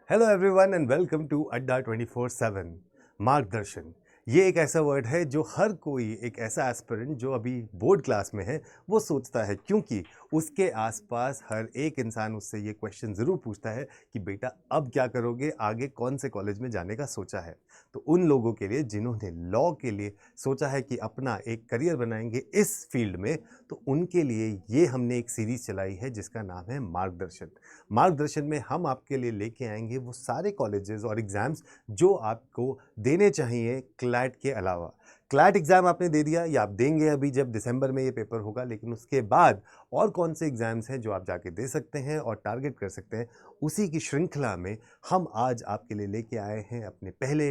Hello everyone and welcome to Adda 24/7 मार्गदर्शन। ये एक ऐसा वर्ड है जो हर कोई एक ऐसा एस्पिरेंट जो अभी बोर्ड क्लास में है वो सोचता है, क्योंकि उसके आसपास हर एक इंसान उससे ये क्वेश्चन ज़रूर पूछता है कि बेटा अब क्या करोगे, आगे कौन से कॉलेज में जाने का सोचा है। तो उन लोगों के लिए जिन्होंने लॉ के लिए सोचा है कि अपना एक करियर बनाएंगे इस फील्ड में, तो उनके लिए ये हमने एक सीरीज़ चलाई है जिसका नाम है मार्गदर्शन। मार्गदर्शन में हम आपके लिए लेके आएंगे वो सारे कॉलेजेस और एग्ज़ाम्स जो आपको देने चाहिए क्लैट के अलावा। क्लैट एग्ज़ाम आपने दे दिया या आप देंगे अभी जब दिसंबर में ये पेपर होगा, लेकिन उसके बाद और कौन से एग्ज़ाम्स हैं जो आप जाके दे सकते हैं और टारगेट कर सकते हैं, उसी की श्रृंखला में हम आज आपके लिए लेके आए हैं। अपने पहले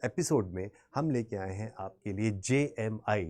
एपिसोड में हम लेके आए हैं आपके लिए JMI,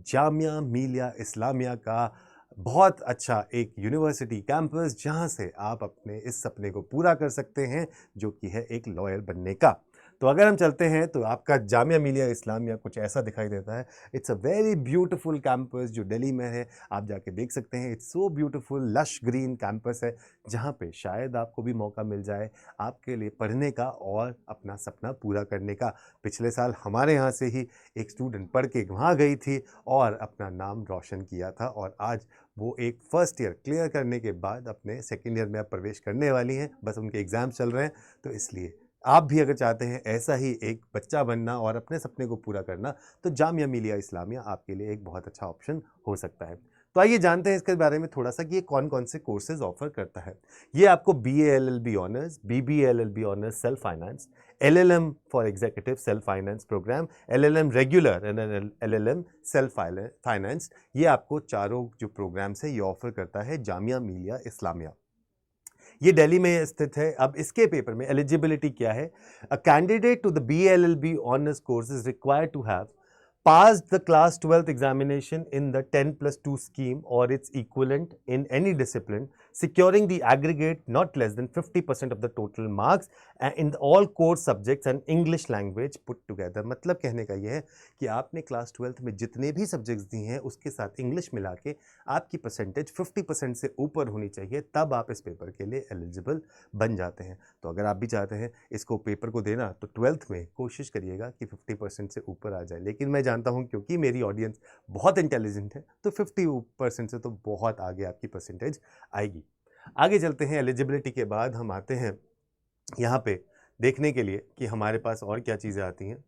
जामिया मिलिया इस्लामिया का बहुत अच्छा एक यूनिवर्सिटी कैंपस, जहां से आप अपने इस सपने को पूरा कर सकते हैं जो कि है एक लॉयर बनने का। तो अगर हम चलते हैं तो आपका जामिया मिलिया इस्लामिया कुछ ऐसा दिखाई देता है। It's a very beautiful campus जो दिल्ली में है, आप जाके देख सकते हैं। It's so beautiful, lush green campus है जहां पे शायद आपको भी मौका मिल जाए आपके लिए पढ़ने का और अपना सपना पूरा करने का। पिछले साल हमारे यहाँ से ही एक स्टूडेंट पढ़ के वहाँ गई थी और अपना नाम रोशन किया था, और आज वो एक फर्स्ट ईयर क्लियर करने के बाद अपने सेकेंड ईयर में अब प्रवेश करने वाली हैं। बस उनके एग्ज़ाम चल रहे हैं। तो इसलिए आप भी अगर चाहते हैं ऐसा ही एक बच्चा बनना और अपने सपने को पूरा करना, तो जामिया मिलिया इस्लामिया आपके लिए एक बहुत अच्छा ऑप्शन हो सकता है। तो आइए जानते हैं इसके बारे में थोड़ा सा कि ये कौन कौन से कोर्सेज ऑफर करता है। ये आपको BA LLB honours, BBA LLB honours self finance, LLM for executive self finance programme, LLM regular and LLM self finance, ये आपको चारों जो प्रोग्राम्स है ये ऑफर करता है जामिया मिलिया इस्लामिया। ये दिल्ली में स्थित है। अब इसके पेपर में एलिजिबिलिटी क्या है? A candidate to the BLLB honours course is required to have passed the class 12th examination in the 10+2 scheme or its equivalent in any discipline, securing the aggregate not less than 50% of the total marks in all core subjects and English language put together। मतलब कहने का यह है कि आपने class 12th में जितने भी सब्जेक्ट्स दिए हैं उसके साथ इंग्लिश मिला के आपकी परसेंटेज 50% से ऊपर होनी चाहिए, तब आप इस पेपर के लिए एलिजिबल बन जाते हैं। तो अगर आप भी चाहते हैं इसको पेपर को देना, तो 12th में कोशिश करिएगा कि 50% से ऊपर आ जाए। लेकिन मैं जानता हूं क्योंकि मेरी ऑडियंस बहुत इंटेलिजेंट है, तो 50% से तो बहुत आगे आपकी परसेंटेज आएगी। आगे चलते हैं। एलिजिबिलिटी के बाद हम आते हैं यहाँ पे देखने के लिए कि हमारे पास और क्या चीज़ें आती हैं।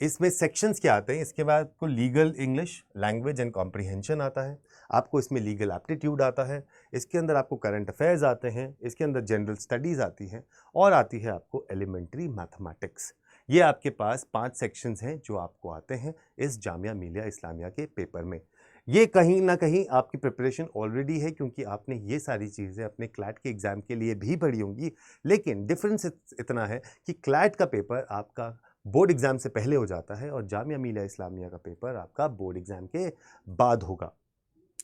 इसमें सेक्शंस क्या आते हैं? इसके बाद आपको legal English language and comprehension आता है, आपको इसमें लीगल एप्टीट्यूड आता है, इसके अंदर आपको करंट अफेयर्स आते हैं, इसके अंदर जनरल स्टडीज़ आती है, और आती है आपको एलिमेंट्री मैथमेटिक्स। ये आपके पास 5 सेक्शंस हैं जो आपको आते हैं इस जामिया मिलिया इस्लामिया के पेपर में। ये कहीं ना कहीं आपकी प्रिपरेशन ऑलरेडी है, क्योंकि आपने ये सारी चीज़ें अपने क्लैट के एग्ज़ाम के लिए भी पढ़ी होंगी। लेकिन डिफरेंस इतना है कि क्लैट का पेपर आपका बोर्ड एग्जाम से पहले हो जाता है और जामिया मिलिया इस्लामिया का पेपर आपका बोर्ड एग्जाम के बाद होगा।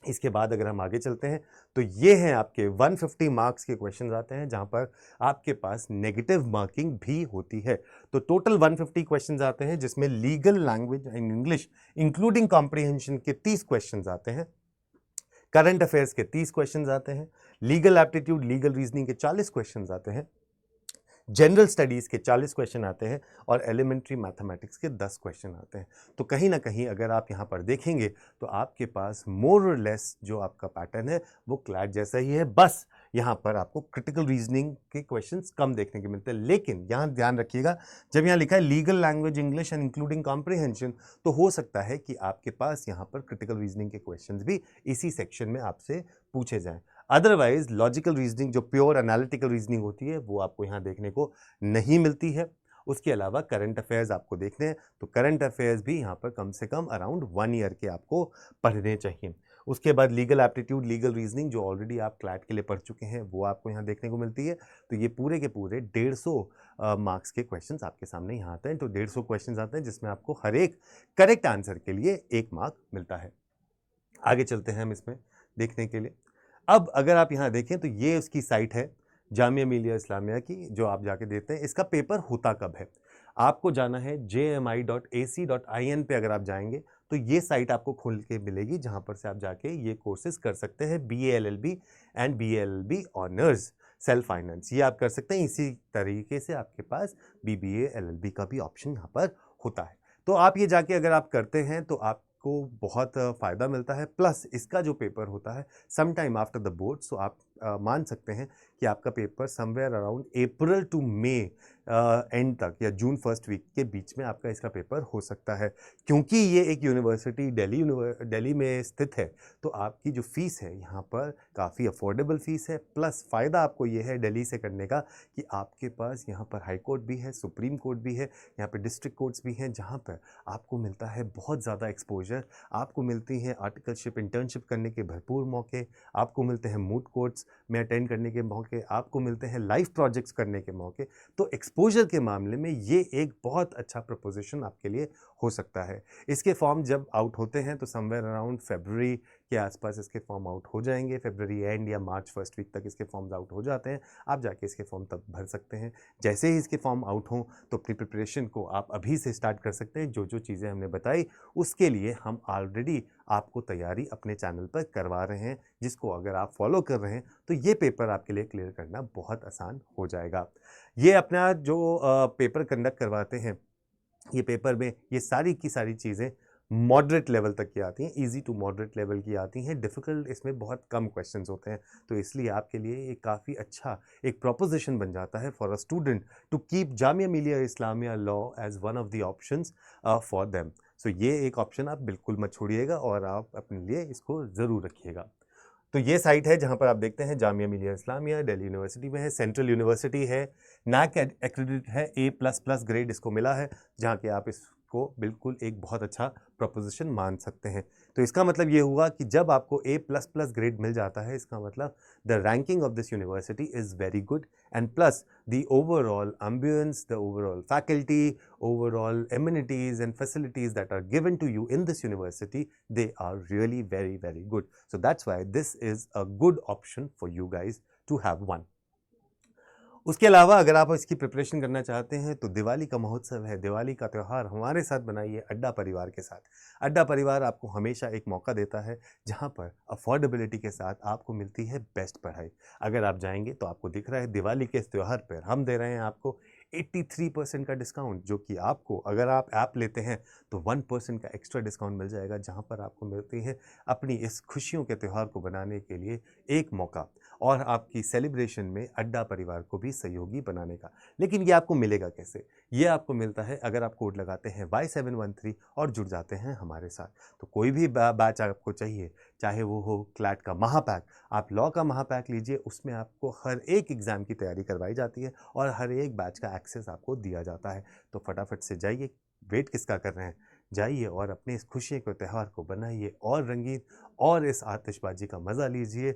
इसके बाद अगर हम आगे चलते हैं तो ये हैं आपके 150 मार्क्स के क्वेश्चंस आते हैं, जहां पर आपके पास नेगेटिव मार्किंग भी होती है। तो टोटल 150 क्वेश्चंस आते हैं, जिसमें legal language and English including comprehension के 30 क्वेश्चंस आते हैं, करंट अफेयर्स के 30 क्वेश्चंस आते हैं, लीगल एप्टीट्यूड लीगल रीजनिंग के 40 क्वेश्चंस आते हैं, जनरल स्टडीज़ के 40 क्वेश्चन आते हैं, और एलिमेंट्री मैथमेटिक्स के 10 क्वेश्चन आते हैं। तो कहीं ना कहीं अगर आप यहाँ पर देखेंगे तो आपके पास मोर और लेस जो आपका पैटर्न है वो क्लैट जैसा ही है। बस यहाँ पर आपको क्रिटिकल रीजनिंग के क्वेश्चंस कम देखने के मिलते हैं। लेकिन यहाँ ध्यान रखिएगा, जब यहाँ लिखा है legal language English and including comprehension, तो हो सकता है कि आपके पास यहाँ पर क्रिटिकल रीजनिंग के क्वेश्चंस भी इसी सेक्शन में आपसे पूछे जाएं। अदरवाइज लॉजिकल रीजनिंग जो प्योर एनालिटिकल रीजनिंग होती है वो आपको यहाँ देखने को नहीं मिलती है। उसके अलावा करंट अफेयर्स आपको देखने हैं, तो करंट अफेयर्स भी यहाँ पर कम से कम अराउंड 1 ईयर के आपको पढ़ने चाहिए। उसके बाद लीगल एप्टीट्यूड लीगल रीजनिंग जो ऑलरेडी आप क्लैट के लिए पढ़ चुके हैं वो आपको यहाँ देखने को मिलती है। तो ये पूरे के पूरे 150 मार्क्स के क्वेश्चंस आपके सामने यहाँ आते हैं। तो 150 क्वेश्चंस आते हैं जिसमें आपको हर एक करेक्ट आंसर के लिए 1 मार्क मिलता है। आगे चलते हैं हम इसमें देखने के लिए। अब अगर आप यहाँ देखें तो ये उसकी साइट है जामिया मिलिया इस्लामिया की, जो आप जाके देते हैं। इसका पेपर होता कब है? आपको जाना है jmi.ac.in पे। अगर आप जाएंगे तो ये साइट आपको खोल के मिलेगी, जहां पर से आप जाके ये कोर्सेज कर सकते हैं BA LLB and BA LLB honours self finance, ये आप कर सकते हैं। इसी तरीके से आपके पास BBA LLB का भी ऑप्शन यहाँ पर होता है। तो आप ये जाके अगर आप करते हैं तो आपको बहुत फ़ायदा मिलता है। प्लस इसका जो पेपर होता है some time after the board, so आप मान सकते हैं कि आपका paper somewhere around April to May end तक या जून फर्स्ट वीक के बीच में आपका इसका पेपर हो सकता है। क्योंकि ये एक यूनिवर्सिटी दिल्ली में स्थित है, तो आपकी जो फ़ीस है यहाँ पर काफ़ी अफोर्डेबल फ़ीस है। प्लस फ़ायदा आपको ये है दिल्ली से करने का कि आपके पास यहाँ पर हाई कोर्ट भी है, सुप्रीम कोर्ट भी है, यहाँ पे डिस्ट्रिक्ट कोर्ट्स भी हैं, जहाँ पर आपको मिलता है बहुत ज़्यादा एक्सपोजर। आपको मिलती हैं आर्टिकलशिप, इंटर्नशिप करने के भरपूर मौके, आपको मिलते हैं मूट कोर्ट्स में अटेंड करने के मौके, आपको मिलते हैं लाइव प्रोजेक्ट्स करने के मौके। तो एक्सपोजर के मामले में ये एक बहुत अच्छा प्रपोजिशन आपके लिए हो सकता है। इसके फॉर्म जब आउट होते हैं तो समवेयर अराउंड फरवरी के आसपास इसके फॉर्म आउट हो जाएंगे। फरवरी एंड या मार्च फर्स्ट वीक तक इसके फॉर्म्स आउट हो जाते हैं। आप जाके इसके फॉर्म तब भर सकते हैं। जैसे ही इसके फॉर्म आउट हों तो अपनी प्रिपरेशन को आप अभी से स्टार्ट कर सकते हैं। जो जो चीज़ें हमने बताई उसके लिए हम ऑलरेडी आपको तैयारी अपने चैनल पर करवा रहे हैं, जिसको अगर आप फॉलो कर रहे हैं तो ये पेपर आपके लिए क्लियर करना बहुत आसान हो जाएगा। ये अपना जो पेपर कंडक्ट करवाते हैं, ये पेपर में ये सारी की सारी चीज़ें मॉडरेट लेवल तक की आती हैं, इजी टू मॉडरेट लेवल की आती हैं। डिफ़िकल्ट इसमें बहुत कम क्वेश्चंस होते हैं, तो इसलिए आपके लिए ये काफ़ी अच्छा एक प्रोपोजिशन बन जाता है for a student to keep Jamia Millia Islamia law as one of the options for them. So ये एक ऑप्शन आप बिल्कुल मत छोड़िएगा और आप अपने लिए इसको ज़रूर रखिएगा। तो ये साइट है जहाँ पर आप देखते हैं जामिया मिलिया इस्लामिया दिल्ली यूनिवर्सिटी में है, सेंट्रल यूनिवर्सिटी है, नैक एक्रेडिट है, A++ ग्रेड इसको मिला है, जहाँ के आप इसको बिल्कुल एक बहुत अच्छा प्रपोजिशन मान सकते हैं। तो इसका मतलब ये हुआ कि जब आपको A++ ग्रेड मिल जाता है, इसका मतलब the ranking of this university is very good and plus the overall ambience, the overall faculty, overall amenities and facilities that are given to you in this university, they are really very, very good. So that's why this is a good option for you guys to have one. उसके अलावा अगर आप इसकी preparation करना चाहते हैं तो दिवाली का महोत्सव है, दिवाली का त्यौहार हमारे साथ बनाइए अड्डा परिवार के साथ। अड्डा परिवार आपको हमेशा एक मौका देता है जहां पर अफोर्डेबिलिटी के साथ आपको मिलती है बेस्ट पढ़ाई। अगर आप जाएंगे तो आपको दिख रहा है दिवाली के इस त्यौहार पर हम दे रहे हैं आपको 83% का डिस्काउंट, जो कि आपको अगर आप ऐप लेते हैं तो 1% का एक्स्ट्रा डिस्काउंट मिल जाएगा, जहां पर आपको मिलती है अपनी इस खुशियों के त्यौहार को बनाने के लिए एक मौका और आपकी सेलिब्रेशन में अड्डा परिवार को भी सहयोगी बनाने का। लेकिन ये आपको मिलेगा कैसे? ये आपको मिलता है अगर आप कोड लगाते हैं Y713 और जुड़ जाते हैं हमारे साथ। तो कोई भी बैच आपको चाहिए, चाहे वो हो क्लैट का महापैक, आप लॉ का महापैक लीजिए, उसमें आपको हर एक एग्ज़ाम की तैयारी करवाई जाती है और हर एक बैच का एक्सेस आपको दिया जाता है। तो फटाफट से जाइए, वेट किसका कर रहे हैं? जाइए और अपने इस खुशी के त्यौहार को बनाइए और रंगीन और इस आतिशबाजी का मज़ा लीजिए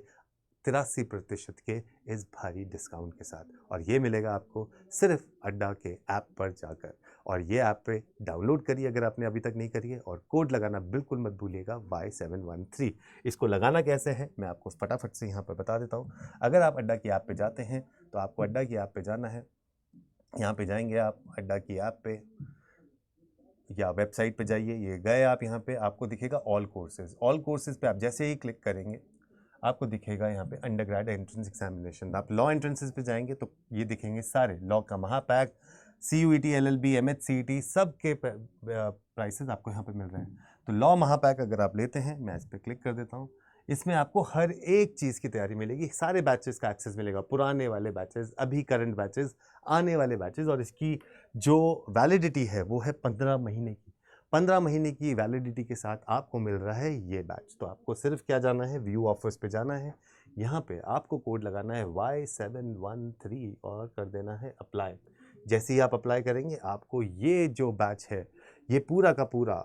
83% के इस भारी डिस्काउंट के साथ। और ये मिलेगा आपको सिर्फ अड्डा के ऐप पर जाकर, और ये ऐप पे डाउनलोड करिए अगर आपने अभी तक नहीं करी है, और कोड लगाना बिल्कुल मत भूलिएगा Y713। इसको लगाना कैसे है मैं आपको फटाफट से यहाँ पर बता देता हूँ। अगर आप अड्डा की ऐप पे जाते हैं तो आपको अड्डा की ऐप पे जाना है। यहाँ पे जाएंगे आप अड्डा की ऐप पे या वेबसाइट पे जाइए, ये गए आप, यहाँ पे आपको दिखेगा ऑल कोर्सेज। ऑल कोर्सेज पे आप जैसे ही क्लिक करेंगे आपको दिखेगा यहाँ पे अंडर ग्रेड एंट्रेंस एग्जामिनेशन। आप लॉ एंट्रेंसेस पे जाएंगे तो ये दिखेंगे सारे लॉ का महापैक, CUET LLB MHCET सब के प्राइसेस आपको यहाँ पे मिल रहे हैं। तो लॉ महापैक अगर आप लेते हैं, मैं इस पर क्लिक कर देता हूँ, इसमें आपको हर एक चीज़ की तैयारी मिलेगी, सारे बैचेस का एक्सेस मिलेगा, पुराने वाले बैचेस, अभी करंट बैचेस, आने वाले बैचेस, और इसकी जो वैलिडिटी है वो है 15 महीने की। 15 महीने की वैलिडिटी के साथ आपको मिल रहा है ये बैच। तो आपको सिर्फ क्या जाना है, व्यू ऑफर्स पे जाना है, यहाँ पे आपको कोड लगाना है Y713 और कर देना है अप्लाई। जैसे ही आप अप्लाई करेंगे आपको ये जो बैच है ये पूरा का पूरा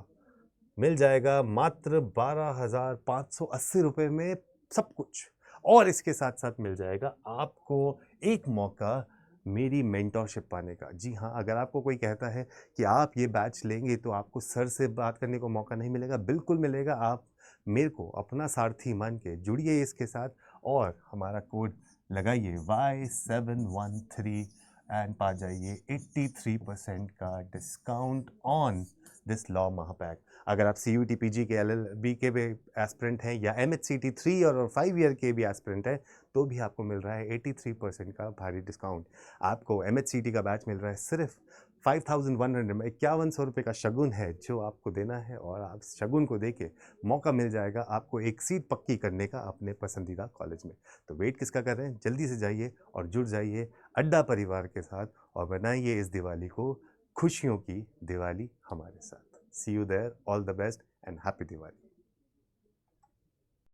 मिल जाएगा मात्र 12,580 रुपये में सब कुछ। और इसके साथ साथ मिल जाएगा आपको एक मौका मेरी मेंटरशिप पाने का। जी हाँ, अगर आपको कोई कहता है कि आप ये बैच लेंगे तो आपको सर से बात करने को मौका नहीं मिलेगा, बिल्कुल मिलेगा। आप मेरे को अपना सारथी मान के जुड़िए इसके साथ और हमारा कोड लगाइए Y713 एंड पा जाइए 83% का डिस्काउंट ऑन दिस लॉ महापैक। अगर आप CUET PG के LLB के भी एस्पिरेंट हैं या MHCET 3 और 5 ईयर के भी एस्पिरेंट हैं तो भी आपको मिल रहा है 83% का भारी डिस्काउंट। आपको MHCT का बैच मिल रहा है सिर्फ 5100 में। 5100 रुपये का शगुन है जो आपको देना है, और आप शगुन को देके मौका मिल जाएगा आपको एक सीट पक्की करने का अपने पसंदीदा कॉलेज में। तो वेट किसका कर रहे हैं, जल्दी से जाइए और जुड़ जाइए अड्डा परिवार के साथ और बनाइए इस दिवाली को खुशियों की दिवाली हमारे साथ। See you there, all the best and happy Diwali.